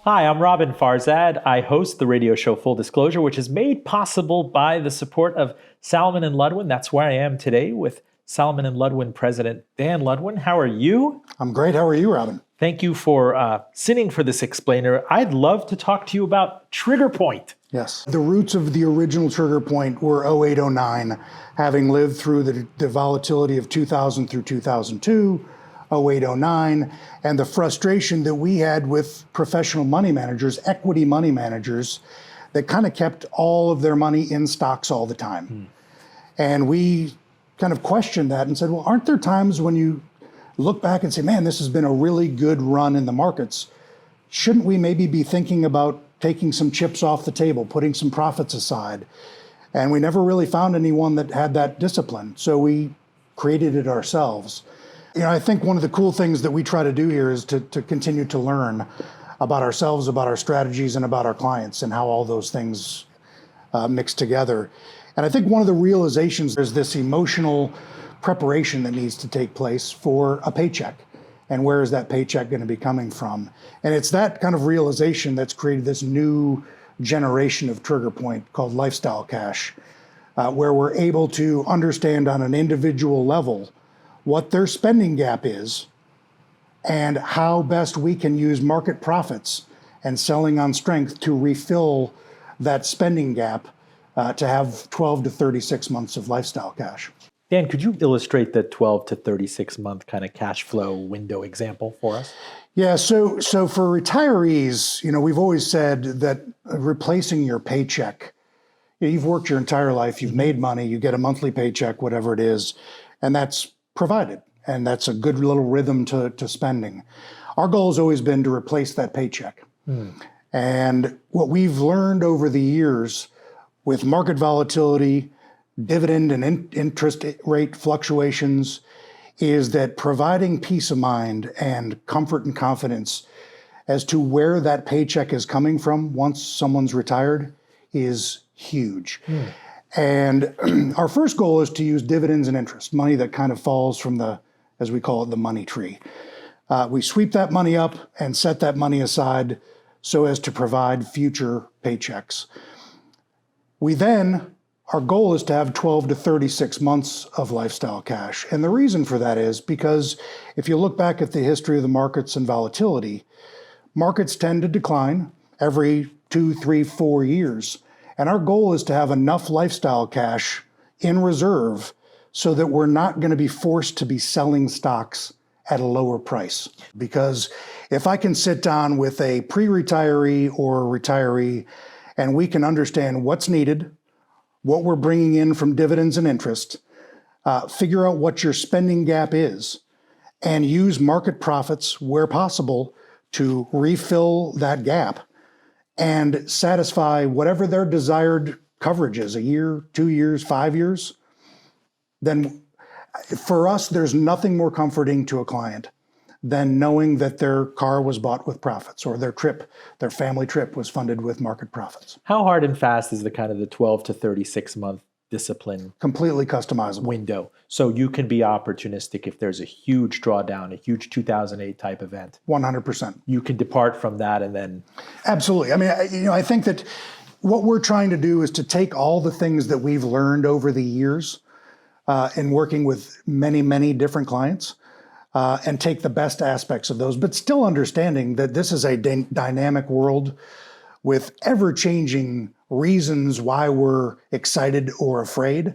Hi, I'm Roben Farzad. I host the radio show Full Disclosure, which is made possible by the support of Salomon Ludwin. That's where I am today with Salomon Ludwin President Dan Ludwin. How are you? I'm great. How are you, Roben? Thank you for sitting for this explainer. I'd love to talk to you about TriggerPoint. Yes. The roots of the original TriggerPoint were 0809, having lived through the volatility of 2000 through 2002, 0809, and the frustration that we had with professional money managers, equity money managers, that kind of kept all of their money in stocks all the time. And we kind of questioned that and said, well, aren't there times when you look back and say, man, this has been a really good run in the markets? Shouldn't we maybe be thinking about taking some chips off the table, putting some profits aside? And we never really found anyone that had that discipline. So we created it ourselves. You know, I think one of the cool things that we try to do here is to continue to learn about ourselves, about our strategies, and about our clients, and how all those things mix together. And I think one of the realizations is this emotional preparation that needs to take place for a paycheck. And where is that paycheck going to be coming from? And it's that kind of realization that's created this new generation of TriggerPoint called Lifestyle Cash, where we're able to understand on an individual level what their spending gap is and how best we can use market profits and selling on strength to refill that spending gap to have 12 to 36 months of lifestyle cash. Dan, could you illustrate the 12 to 36 month kind of cash flow window example for us? Yeah, so for retirees, you know, we've always said that replacing your paycheck, you've worked your entire life, you've made money, you get a monthly paycheck, whatever it is, and that's provided. And that's a good little rhythm to spending. Our goal has always been to replace that paycheck. And what we've learned over the years with market volatility, dividend and interest rate fluctuations is that providing peace of mind and comfort and confidence as to where that paycheck is coming from once someone's retired is huge. And our first goal is to use dividends and interest, money that kind of falls from the, as we call it, the money tree. We sweep that money up and set that money aside so as to provide future paychecks. Our goal is to have 12 to 36 months of lifestyle cash. And the reason for that is because if you look back at the history of the markets and volatility, markets tend to decline every 2, 3, 4 years. And our goal is to have enough lifestyle cash in reserve so that we're not going to be forced to be selling stocks at a lower price. Because if I can sit down with a pre-retiree or a retiree and we can understand what's needed, what we're bringing in from dividends and interest, figure out what your spending gap is, and use market profits where possible to refill that gap and satisfy whatever their desired coverage is, a year, 2 years, 5 years, then for us, there's nothing more comforting to a client than knowing that their car was bought with profits or their family trip was funded with market profits. How hard and fast is the kind of the 12 to 36 month discipline? Completely customizable. Window. So you can be opportunistic if there's a huge drawdown, a huge 2008 type event. 100%. You can depart from that and then... Absolutely. I mean, I think that what we're trying to do is to take all the things that we've learned over the years in working with many, many different clients and take the best aspects of those, but still understanding that this is a dynamic world with ever-changing reasons why we're excited or afraid.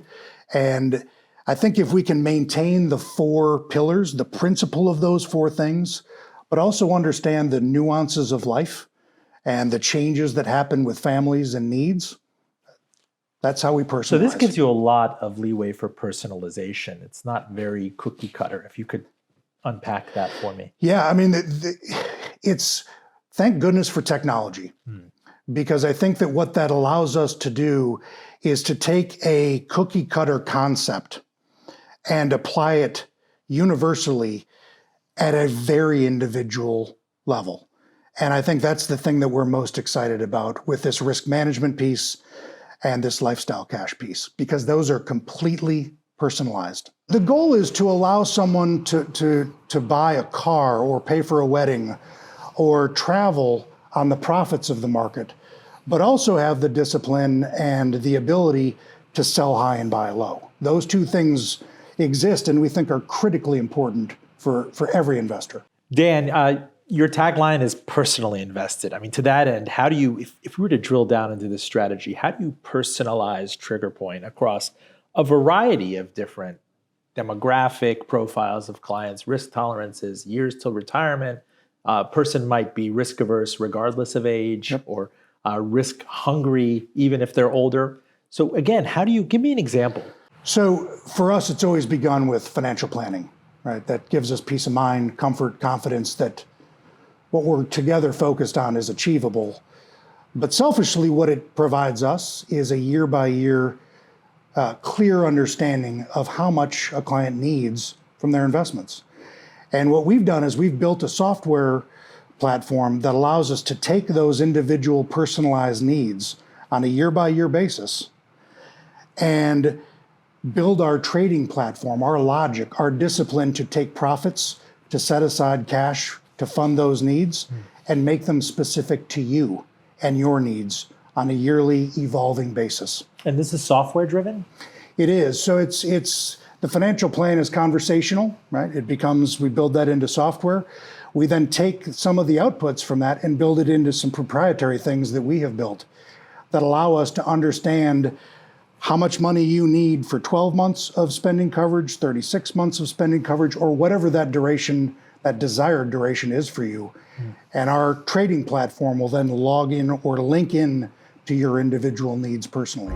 And I think if we can maintain the 4 pillars, the principle of those 4 things, but also understand the nuances of life and the changes that happen with families and needs, that's how we personalize. So this gives you a lot of leeway for personalization. It's not very cookie cutter. If you could unpack that for me. Yeah, I mean, it's thank goodness for technology, because I think that what that allows us to do is to take a cookie cutter concept and apply it universally at a very individual level. And I think that's the thing that we're most excited about with this risk management piece and this lifestyle cash piece, because those are completely personalized. The goal is to allow someone to buy a car or pay for a wedding or travel on the profits of the market, but also have the discipline and the ability to sell high and buy low. Those two things exist and we think are critically important for every investor. Dan, your tagline is personally invested. I mean, to that end, how do you, if we were to drill down into this strategy, how do you personalize TriggerPoint across a variety of different demographic profiles of clients, risk tolerances, years till retirement? A person might be risk averse regardless of age, or risk hungry even if they're older. So again, how do you, give me an example? So for us, it's always begun with financial planning, right? That gives us peace of mind, comfort, confidence that what we're together focused on is achievable. But selfishly, what it provides us is a year by year clear understanding of how much a client needs from their investments. And what we've done is we've built a software platform that allows us to take those individual personalized needs on a year by year basis and build our trading platform, our logic, our discipline to take profits, to set aside cash to fund those needs and make them specific to you and your needs on a yearly evolving basis. And this is software driven? It is. So it's the financial plan is conversational, right? It becomes, we build that into software. We then take some of the outputs from that and build it into some proprietary things that we have built that allow us to understand how much money you need for 12 months of spending coverage, 36 months of spending coverage, or whatever that duration, that desired duration is for you. And our trading platform will then log in or link in to your individual needs personally.